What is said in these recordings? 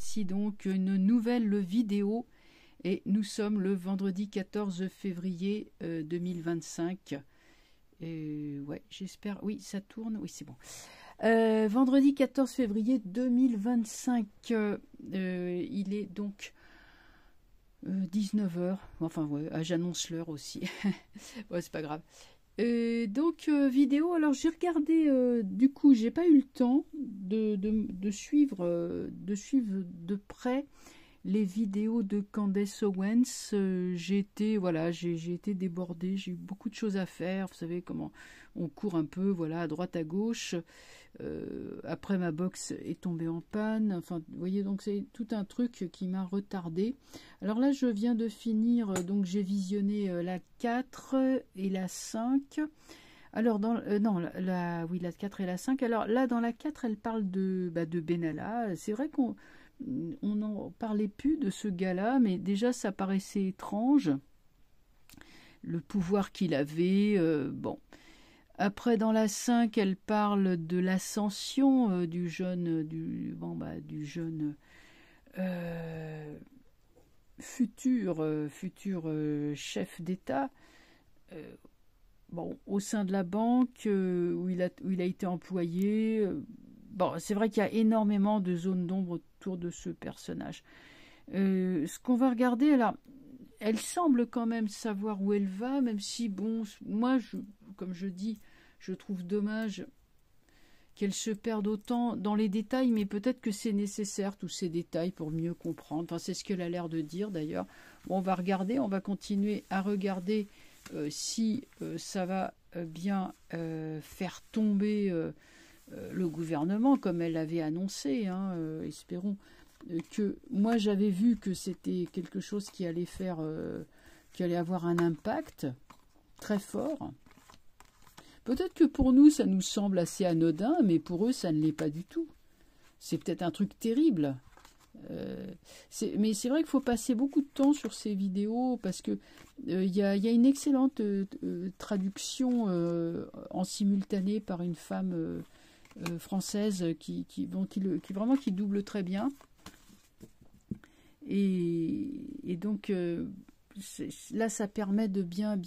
voici donc une nouvelle vidéo et nous sommes le vendredi 14 février 2025. Ouais, j'espère, oui, ça tourne, oui, c'est bon. Vendredi 14 février 2025, il est donc 19 h, enfin, ouais, j'annonce l'heure aussi, ouais, c'est pas grave. Vidéo, alors j'ai regardé, du coup j'ai pas eu le temps de suivre de près les vidéos de Candace Owens. J'ai été débordée, j'ai eu beaucoup de choses à faire, vous savez comment on court un peu, voilà, à droite à gauche. Après ma box est tombée en panne, enfin vous voyez, donc c'est tout un truc qui m'a retardé. Alors là je viens de finir, donc j'ai visionné la 4 et la 5. Alors non, oui, la 4 et la 5. Alors là dans la 4 elle parle de Benalla. C'est vrai qu'on n'en parlait plus de ce gars-là, mais déjà ça paraissait étrange, le pouvoir qu'il avait, bon. Après, dans la 5, elle parle de l'ascension du jeune futur chef d'État, au sein de la banque où il a été employé. Bon, c'est vrai qu'il y a énormément de zones d'ombre autour de ce personnage. Ce qu'on va regarder, alors, elle semble quand même savoir où elle va, même si, bon, moi, comme je dis, je trouve dommage qu'elle se perde autant dans les détails, mais peut-être que c'est nécessaire, tous ces détails, pour mieux comprendre. Enfin, c'est ce qu'elle a l'air de dire, d'ailleurs. Bon, on va regarder, on va continuer à regarder si ça va bien faire tomber le gouvernement, comme elle l'avait annoncé, hein, espérons. Que moi j'avais vu que c'était quelque chose qui allait avoir un impact très fort. Peut-être que pour nous ça nous semble assez anodin, mais pour eux ça ne l'est pas du tout. C'est peut-être un truc terrible. Mais c'est vrai qu'il faut passer beaucoup de temps sur ces vidéos parce que y a une excellente traduction en simultané par une femme française qui double très bien. Et donc là ça permet de bien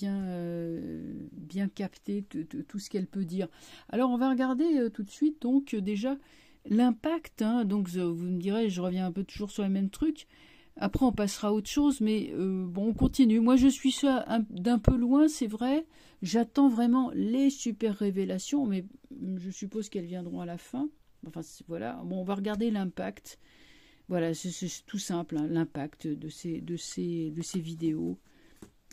capter tout ce qu'elle peut dire. Alors on va regarder tout de suite donc déjà l'impact, hein. Donc vous me direz, je reviens un peu toujours sur les mêmes trucs, après on passera à autre chose, mais bon, on continue. Moi je suis ça d'un peu loin, c'est vrai, j'attends vraiment les super révélations, mais je suppose qu'elles viendront à la fin. Enfin voilà, bon, on va regarder l'impact. Voilà, c'est tout simple, hein, l'impact de ces vidéos.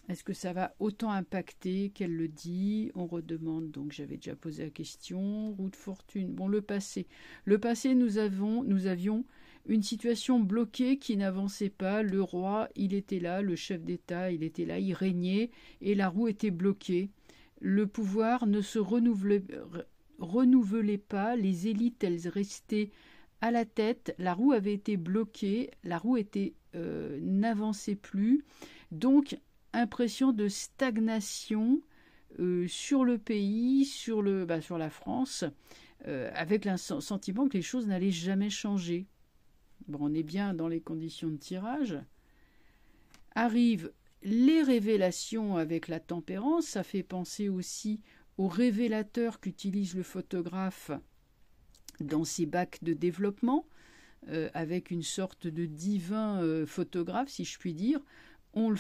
Est-ce que ça va autant impacter qu'elle le dit? On redemande, donc j'avais déjà posé la question. Roue de fortune. Bon, le passé. Le passé, nous avions une situation bloquée qui n'avançait pas. Le roi, il était là, le chef d'État, il était là, il régnait, et la roue était bloquée. Le pouvoir ne se renouvelait pas, les élites, elles restaient à la tête, la roue avait été bloquée, la roue n'avançait plus, donc impression de stagnation sur le pays, sur la France, avec le sentiment que les choses n'allaient jamais changer. Bon, on est bien dans les conditions de tirage. Arrivent les révélations avec la tempérance, ça fait penser aussi au révélateur qu'utilise le photographe dans ses bacs de développement, avec une sorte de divin photographe, si je puis dire. On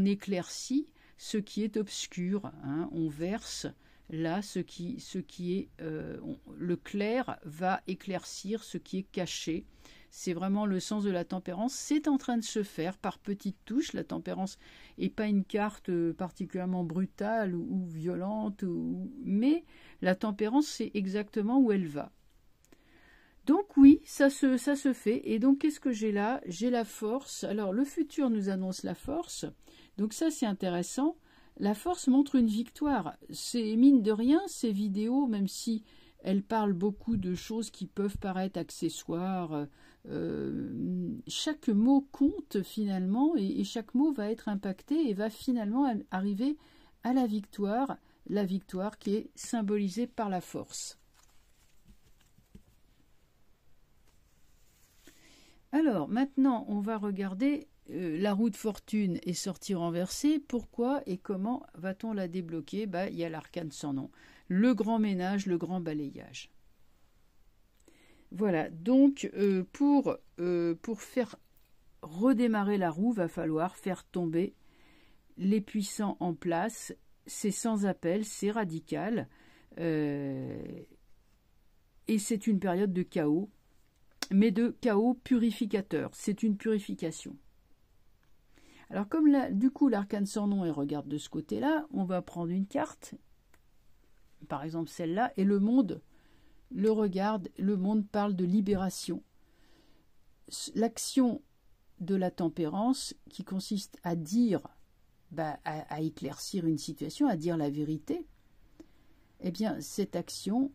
éclaircit ce qui est obscur, hein, on verse là ce qui est le clair va éclaircir ce qui est caché. C'est vraiment le sens de la tempérance. C'est en train de se faire par petites touches. La tempérance n'est pas une carte particulièrement brutale ou violente, mais la tempérance, c'est exactement où elle va. Donc oui, ça se fait. Et donc qu'est-ce que j'ai là? J'ai la force. Alors le futur nous annonce la force. Donc ça c'est intéressant. La force montre une victoire. C'est mine de rien, ces vidéos, même si elles parlent beaucoup de choses qui peuvent paraître accessoires, chaque mot compte finalement et chaque mot va être impacté et va finalement arriver à la victoire qui est symbolisée par la force. Alors, maintenant, on va regarder la roue de fortune est sortie renversée. Pourquoi et comment va-t-on la débloquer? Il y a l'arcane sans nom. Le grand ménage, le grand balayage. Voilà, donc pour faire redémarrer la roue, va falloir faire tomber les puissants en place. C'est sans appel, c'est radical. Et c'est une période de chaos, mais de chaos purificateur. C'est une purification. Alors comme là, du coup l'arcane sans nom, elle regarde de ce côté-là, on va prendre une carte, par exemple celle-là, et le monde le regarde, le monde parle de libération. L'action de la tempérance qui consiste à dire, à éclaircir une situation, à dire la vérité, eh bien cette action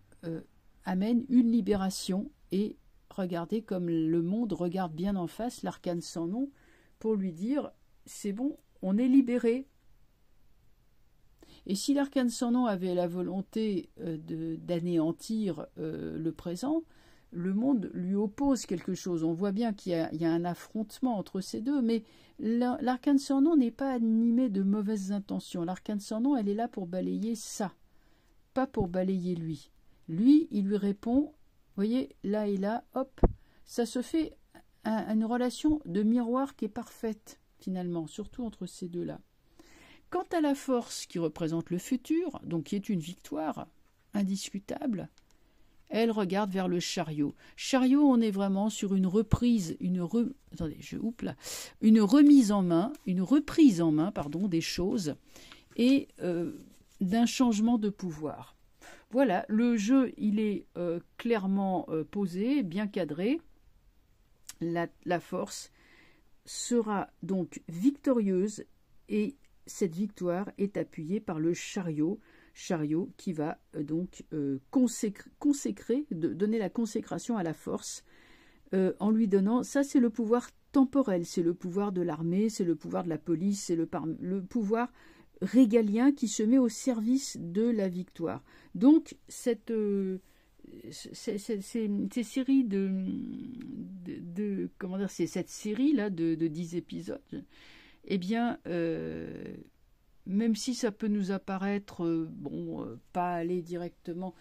amène une libération. Et regardez comme le monde regarde bien en face l'arcane sans nom pour lui dire c'est bon, on est libéré. Et si l'arcane sans nom avait la volonté d'anéantir le présent, le monde lui oppose quelque chose. On voit bien qu'il y a un affrontement entre ces deux, mais l'arcane sans nom n'est pas animé de mauvaises intentions. L'arcane sans nom, elle est là pour balayer ça, pas pour balayer lui. Lui, il lui répond, vous voyez, là et là, hop, ça se fait une relation de miroir qui est parfaite, finalement, surtout entre ces deux-là. Quant à la force qui représente le futur, donc qui est une victoire indiscutable, elle regarde vers le chariot. Chariot, on est vraiment sur une reprise, une reprise en main des choses et d'un changement de pouvoir. Voilà, le jeu, il est clairement posé, bien cadré. La force sera donc victorieuse et cette victoire est appuyée par le chariot qui va donc donner la consécration à la force en lui donnant, ça c'est le pouvoir temporel, c'est le pouvoir de l'armée, c'est le pouvoir de la police, c'est le pouvoir régalien qui se met au service de la victoire. Donc ces séries cette série là de 10 épisodes, eh bien, même si ça peut nous apparaître, pas aller directement,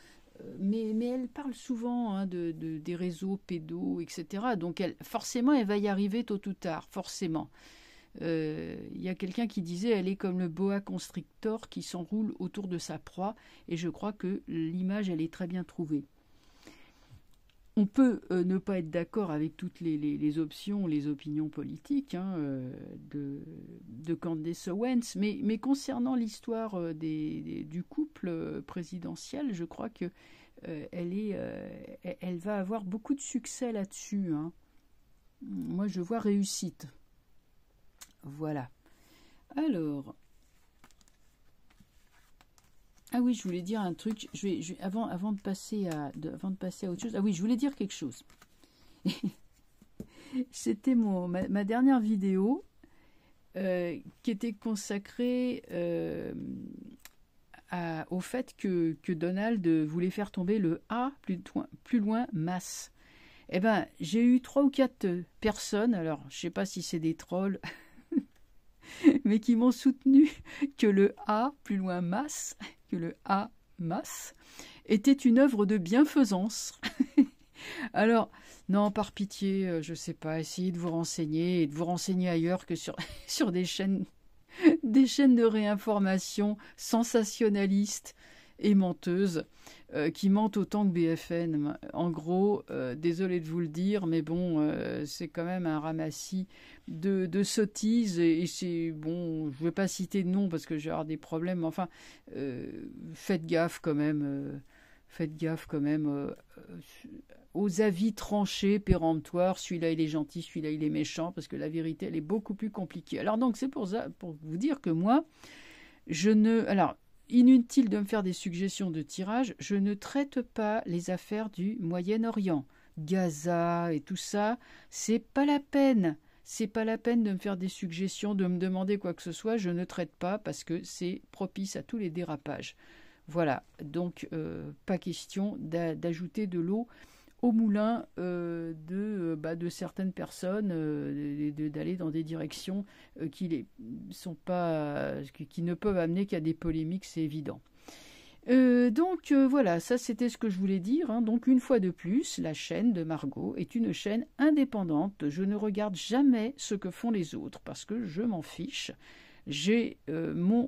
mais elle parle souvent des réseaux pédos, etc. Donc, forcément, elle va y arriver tôt ou tard, forcément. Il y a quelqu'un qui disait, elle est comme le boa constrictor qui s'enroule autour de sa proie, et je crois que l'image, elle est très bien trouvée. On peut ne pas être d'accord avec toutes les options, les opinions politiques de Candace Owens, mais concernant l'histoire du couple présidentiel, je crois que elle va avoir beaucoup de succès là-dessus. Moi, je vois réussite. Voilà. Alors... Ah oui, je voulais dire un truc. Avant de passer à autre chose. Ah oui, je voulais dire quelque chose. C'était ma dernière vidéo qui était consacrée au fait que Donald voulait faire tomber le A plus loin masse. Eh bien, j'ai eu 3 ou 4 personnes, alors je ne sais pas si c'est des trolls, mais qui m'ont soutenu que le A plus loin masse, que le A masse, était une œuvre de bienfaisance. Alors, non, par pitié, je ne sais pas, essayez de vous renseigner et de vous renseigner ailleurs que sur des chaînes de réinformation sensationnalistes et menteuses qui mentent autant que BFN. En gros, désolé de vous le dire, mais bon, c'est quand même un ramassis de sottises et c'est bon, je ne vais pas citer de nom parce que je vais avoir des problèmes, enfin, faites gaffe quand même aux avis tranchés, péremptoires, celui-là il est gentil, celui-là il est méchant, parce que la vérité elle est beaucoup plus compliquée. Alors donc c'est pour vous dire que moi, inutile de me faire des suggestions de tirage, je ne traite pas les affaires du Moyen-Orient. Gaza et tout ça, c'est pas la peine. C'est pas la peine de me faire des suggestions, de me demander quoi que ce soit, je ne traite pas parce que c'est propice à tous les dérapages. Voilà, donc pas question d'ajouter de l'eau au moulin de certaines personnes, d'aller dans des directions qui ne peuvent amener qu'à des polémiques, c'est évident. Voilà, ça c'était ce que je voulais dire, hein. Donc une fois de plus, la chaîne de Margot est une chaîne indépendante. Je ne regarde jamais ce que font les autres parce que je m'en fiche. J'ai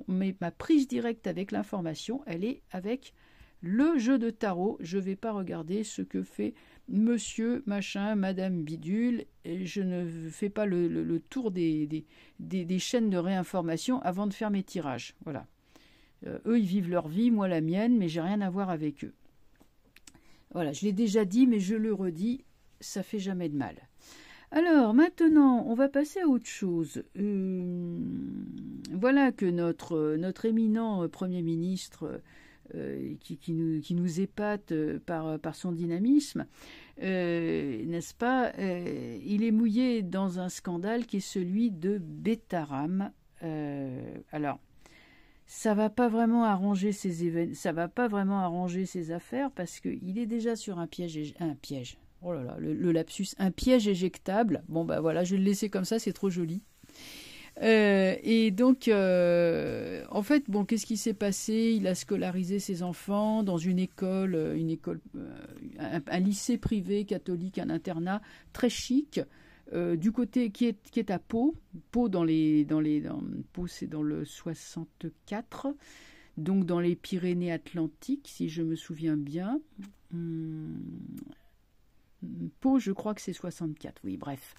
ma prise directe avec l'information, elle est avec le jeu de tarot. Je ne vais pas regarder ce que fait monsieur machin, madame bidule, et je ne fais pas le tour des chaînes de réinformation avant de faire mes tirages. Voilà. Eux, ils vivent leur vie, moi la mienne, mais j'ai rien à voir avec eux. Voilà, je l'ai déjà dit, mais je le redis, ça fait jamais de mal. Alors, maintenant, on va passer à autre chose. Voilà que notre éminent Premier ministre, qui nous épate par son dynamisme, n'est-ce pas, il est mouillé dans un scandale qui est celui de Betaram. Alors, ça va pas vraiment arranger ça va pas vraiment arranger ses affaires parce qu'il est déjà sur un piège. Oh là là, le lapsus, un piège éjectable. Bon bah voilà, je vais le laisser comme ça, c'est trop joli. Et donc, en fait, bon, qu'est-ce qui s'est passé? Il a scolarisé ses enfants dans une école, un lycée privé catholique, un internat très chic. Du côté qui est à Pau. Pau Pau, c'est dans le 64, donc dans les Pyrénées-Atlantiques, si je me souviens bien. Pau, je crois que c'est 64, oui, bref.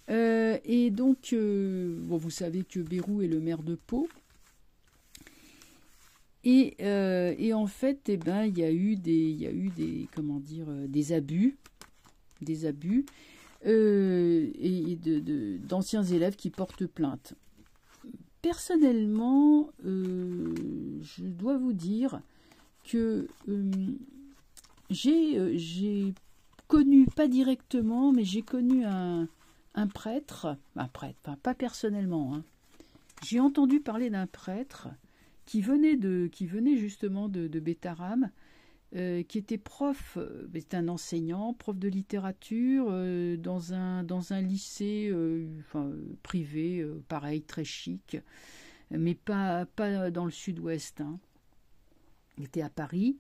Et donc, bon, vous savez que Bayrou est le maire de Pau. Et en fait, eh ben, il y a eu des comment dire, des abus. Et d'anciens élèves qui portent plainte. Personnellement, je dois vous dire que j'ai connu, pas directement, mais j'ai connu un prêtre, enfin pas personnellement, hein. J'ai entendu parler d'un prêtre qui venait justement de Betaram, qui était prof, c'était un enseignant, prof de littérature dans un lycée privé, pareil, très chic, mais pas dans le sud-ouest, hein. Il était à Paris.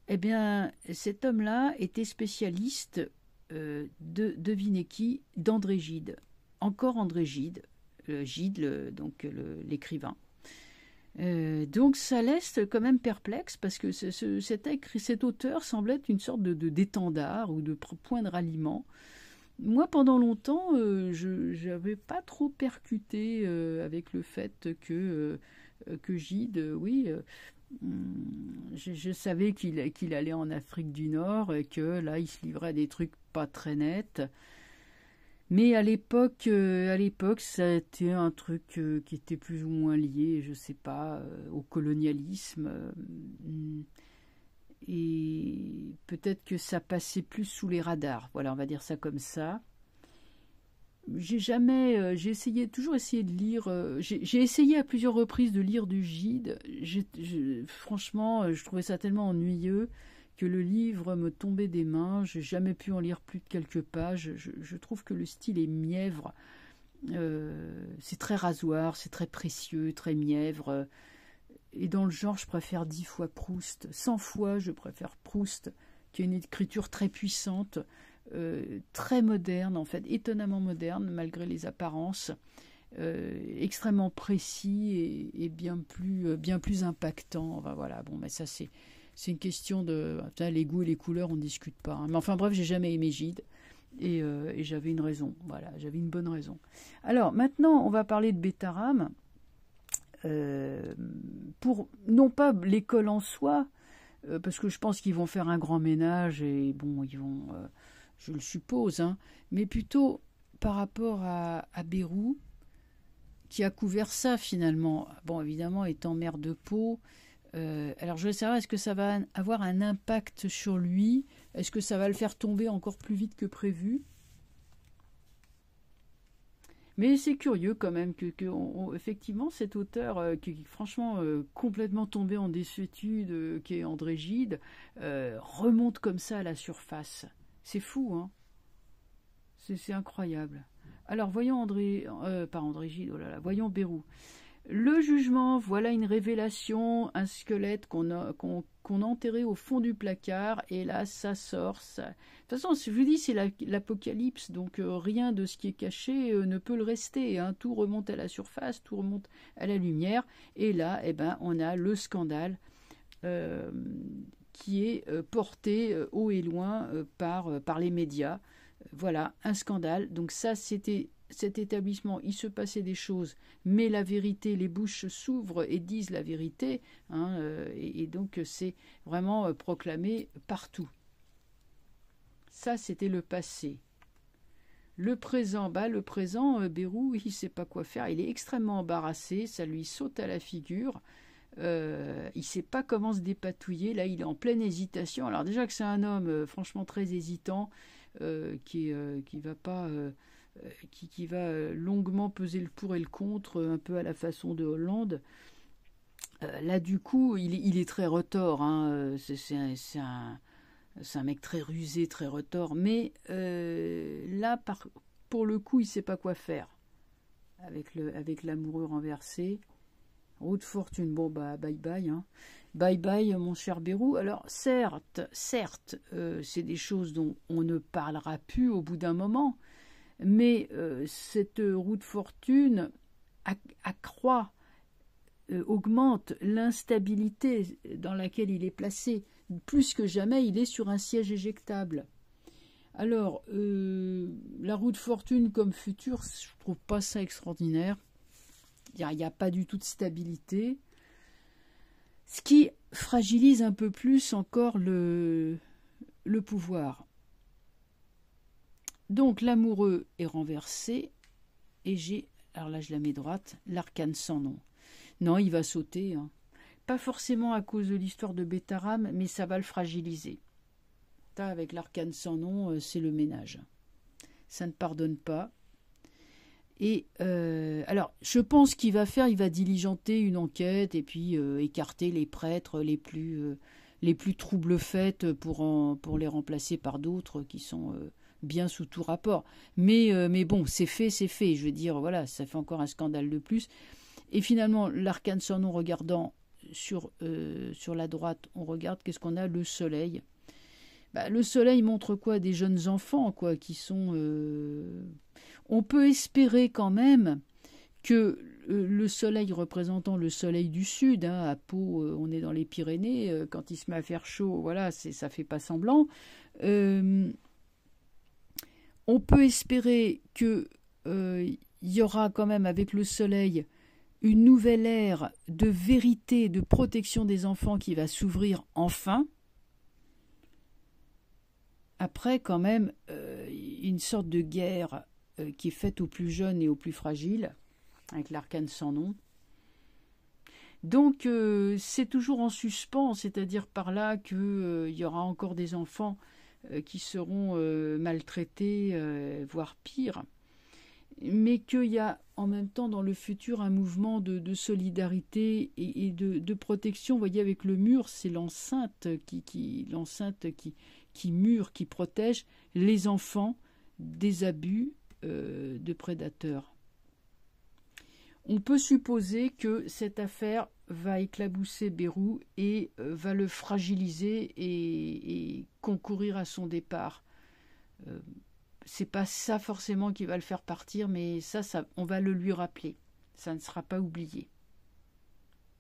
Eh bien, cet homme-là était spécialiste devinez qui, d'André Gide. Encore André Gide, donc l'écrivain. Donc ça laisse quand même perplexe parce que cet auteur semble être une sorte d'étendard ou de point de ralliement. Moi, pendant longtemps, je n'avais pas trop percuté avec le fait que Gide, oui, je savais qu'il allait en Afrique du Nord et que là, il se livrait à des trucs pas très nets. Mais à l'époque, ça a été un truc qui était plus ou moins lié, je sais pas, au colonialisme. Et peut-être que ça passait plus sous les radars. Voilà, on va dire ça comme ça. J'ai toujours essayé de lire. J'ai essayé à plusieurs reprises de lire du Gide. Franchement, je trouvais ça tellement ennuyeux que le livre me tombait des mains. J'ai jamais pu en lire plus de quelques pages. Je trouve que le style est mièvre. C'est très rasoir, c'est très précieux, très mièvre. Et dans le genre, je préfère 10 fois Proust. 100 fois, je préfère Proust, qui a une écriture très puissante, très moderne, en fait, étonnamment moderne, malgré les apparences, extrêmement précis et bien plus impactant. Enfin, voilà, bon, mais ça, c'est une question de... les goûts et les couleurs, on ne discute pas, hein. Mais enfin, bref, j'ai jamais aimé Gide. Et j'avais une raison, voilà, j'avais une bonne raison. Alors, maintenant, on va parler de Betaram. Pour non pas l'école en soi, parce que je pense qu'ils vont faire un grand ménage et bon, ils vont, je le suppose, hein, mais plutôt par rapport à Bayrou, qui a couvert ça finalement. Bon, évidemment, étant maire de Pau, alors je veux savoir, est-ce que ça va avoir un impact sur lui? Est-ce que ça va le faire tomber encore plus vite que prévu? Mais c'est curieux quand même que effectivement cet auteur qui est franchement complètement tombé en désuétude, qui est André Gide, remonte comme ça à la surface. C'est fou, hein. C'est incroyable. Alors, voyons André, pas André Gide, oh là là, voyons Bérou. Le jugement, voilà une révélation, un squelette qu'on a enterré au fond du placard, et là, ça sort. Ça... De toute façon, je vous dis, c'est l'apocalypse, donc rien de ce qui est caché ne peut le rester. Hein. Tout remonte à la surface, tout remonte à la lumière, et là, eh ben, on a le scandale qui est porté haut et loin par les médias. Voilà, un scandale. Donc ça, c'était cet établissement, il se passait des choses, mais la vérité, les bouches s'ouvrent et disent la vérité, hein, et donc c'est vraiment proclamé partout. Ça, c'était le passé. Le présent, Bérou, il ne sait pas quoi faire, il est extrêmement embarrassé, ça lui saute à la figure, il ne sait pas comment se dépatouiller, là il est en pleine hésitation. Alors déjà que c'est un homme franchement très hésitant, qui va pas... qui va longuement peser le pour et le contre, un peu à la façon de Hollande. Là, du coup, il est très retors. Hein. C'est un mec très rusé, très retors. Mais là, pour le coup, il ne sait pas quoi faire avec l'amoureux renversé. Roue de fortune, bon, bah, bye bye. Hein. Bye bye, mon cher Bérou. Alors, certes, c'est des choses dont on ne parlera plus au bout d'un moment. Mais cette roue de fortune accroît, augmente l'instabilité dans laquelle il est placé. Plus que jamais, il est sur un siège éjectable. Alors, la roue de fortune comme futur, je ne trouve pas ça extraordinaire. Il n'y a pas du tout de stabilité. Ce qui fragilise un peu plus encore le pouvoir. Donc l'amoureux est renversé et j'ai, alors là je la mets droite, l'arcane sans nom. Non, il va sauter, hein. Pas forcément à cause de l'histoire de Bétaram, mais ça va le fragiliser. Ça, avec l'arcane sans nom, c'est le ménage. Ça ne pardonne pas. Et alors, je pense qu'il va faire, il va diligenter une enquête et puis écarter les prêtres les plus trouble-fêtes pour les remplacer par d'autres qui sont... bien sous tout rapport. Mais bon, c'est fait. Je veux dire, voilà, ça fait encore un scandale de plus. Et finalement, l'arcane sans nom regardant sur la droite, on regarde, qu'est-ce qu'on a? Le soleil. Bah, le soleil montre quoi? Des jeunes enfants, quoi, qui sont... On peut espérer quand même que le soleil représentant le soleil du sud, hein, à Pau, on est dans les Pyrénées, quand il se met à faire chaud, voilà, ça fait pas semblant. On peut espérer qu'il y aura quand même avec le soleil une nouvelle ère de vérité, de protection des enfants qui va s'ouvrir enfin. Après, quand même, une sorte de guerre qui est faite aux plus jeunes et aux plus fragiles, avec l'arcane sans nom. Donc, c'est toujours en suspens, c'est-à-dire par là qu'il y aura encore des enfants qui seront maltraités, voire pire, mais qu'il y a en même temps dans le futur un mouvement de solidarité et de protection. Vous voyez, avec le mur, c'est l'enceinte qui mure, qui protège les enfants des abus de prédateurs. On peut supposer que cette affaire va éclabousser Bérou et va le fragiliser et concourir à son départ. C'est pas ça forcément qui va le faire partir, mais ça, on va le lui rappeler. Ça ne sera pas oublié.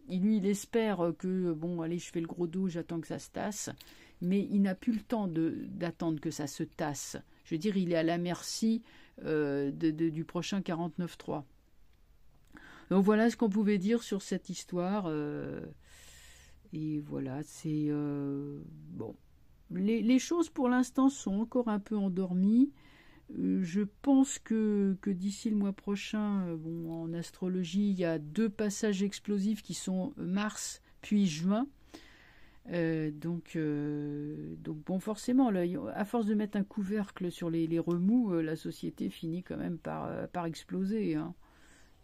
Il espère que, bon, allez, je fais le gros dos, j'attends que ça se tasse, mais il n'a plus le temps d'attendre que ça se tasse. Je veux dire, il est à la merci du prochain 49.3. Donc voilà ce qu'on pouvait dire sur cette histoire. Et voilà, c'est... bon. Les choses pour l'instant sont encore un peu endormies. Je pense que d'ici le mois prochain, bon, en astrologie, il y a 2 passages explosifs qui sont mars puis juin. Donc bon, forcément, là, à force de mettre un couvercle sur les remous, la société finit quand même par exploser, hein.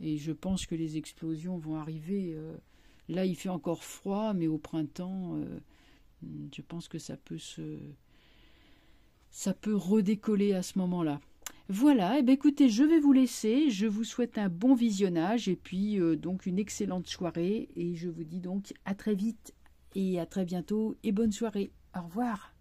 Et je pense que les explosions vont arriver. Là, il fait encore froid, mais au printemps, je pense que ça peut ça peut redécoller à ce moment-là. Voilà, et bien écoutez, je vais vous laisser, je vous souhaite un bon visionnage et puis donc une excellente soirée et je vous dis donc à très vite et à très bientôt et bonne soirée. Au revoir.